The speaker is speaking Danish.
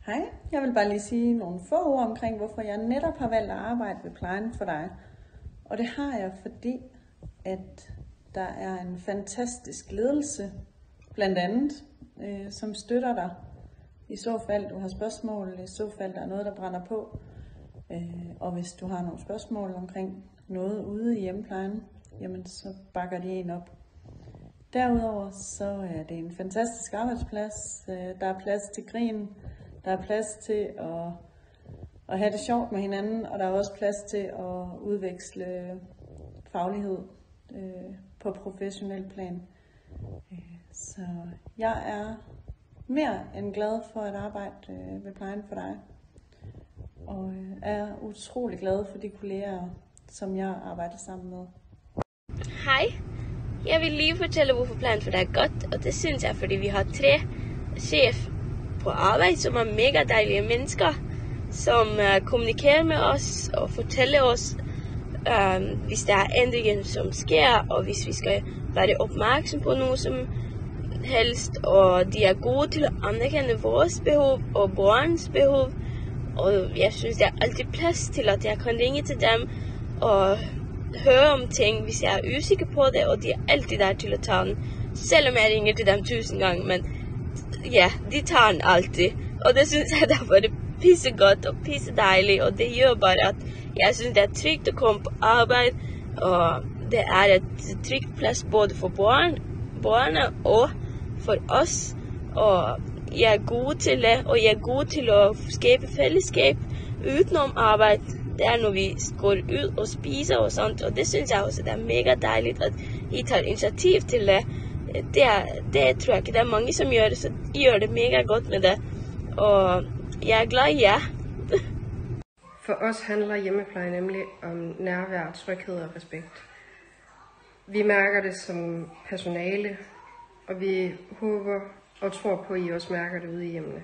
Hej, jeg vil bare lige sige nogle få ord omkring, hvorfor jeg netop har valgt at arbejde ved Plejen for dig. Og det har jeg, fordi at der er en fantastisk ledelse, blandt andet, som støtter dig. I så fald du har spørgsmål, i så fald der er noget, der brænder på. Og hvis du har nogle spørgsmål omkring noget ude i hjemmeplejen, jamen så bakker de en op. Derudover så er det en fantastisk arbejdsplads. Der er plads til grin, der er plads til at have det sjovt med hinanden, og der er også plads til at udveksle faglighed på professionel plan. Så jeg er mere end glad for at arbejde ved Plejen for dig, og er utrolig glad for de kolleger, som jeg arbejder sammen med. Hej, jeg vil lige fortælle, hvorfor Plejen for dig er godt, og det synes jeg, fordi vi har 3 chefer på arbejde, som er mega dejlige mennesker, som kommunikerer med os og fortæller os, hvis der er ændringer, som sker, og hvis vi skal være opmærksom på noget som helst, og de er gode til at anerkende vores behov og borgernes behov, og jeg synes, der er altid plads til, at jeg kan ringe til dem og høre om ting, hvis jeg er usikker på det, og de er altid der til at tage den, selvom jeg ringer til dem 1000 gange, men ja, de tager den altid, og det synes jeg derfor er pissegodt og pissedejligt, og det gør bare, at jeg synes, det er trygt at komme på arbejde, og det er et trygt plads både for borgerne og for os, og jeg er god til det, og jeg er god til at skabe fællesskab utenom arbejde. Det er når vi går ud og spiser og sådan, og det synes jeg også, det er mega dejligt, at I tager initiativ til det. Det tror jeg ikke, der er mange, som gør det, så I gør det mega godt med det, og jeg er glad i jer. For os handler hjemmepleje nemlig om nærvær, tryghed og respekt. Vi mærker det som personale, og vi håber og tror på, at I også mærker det ude i hjemmene.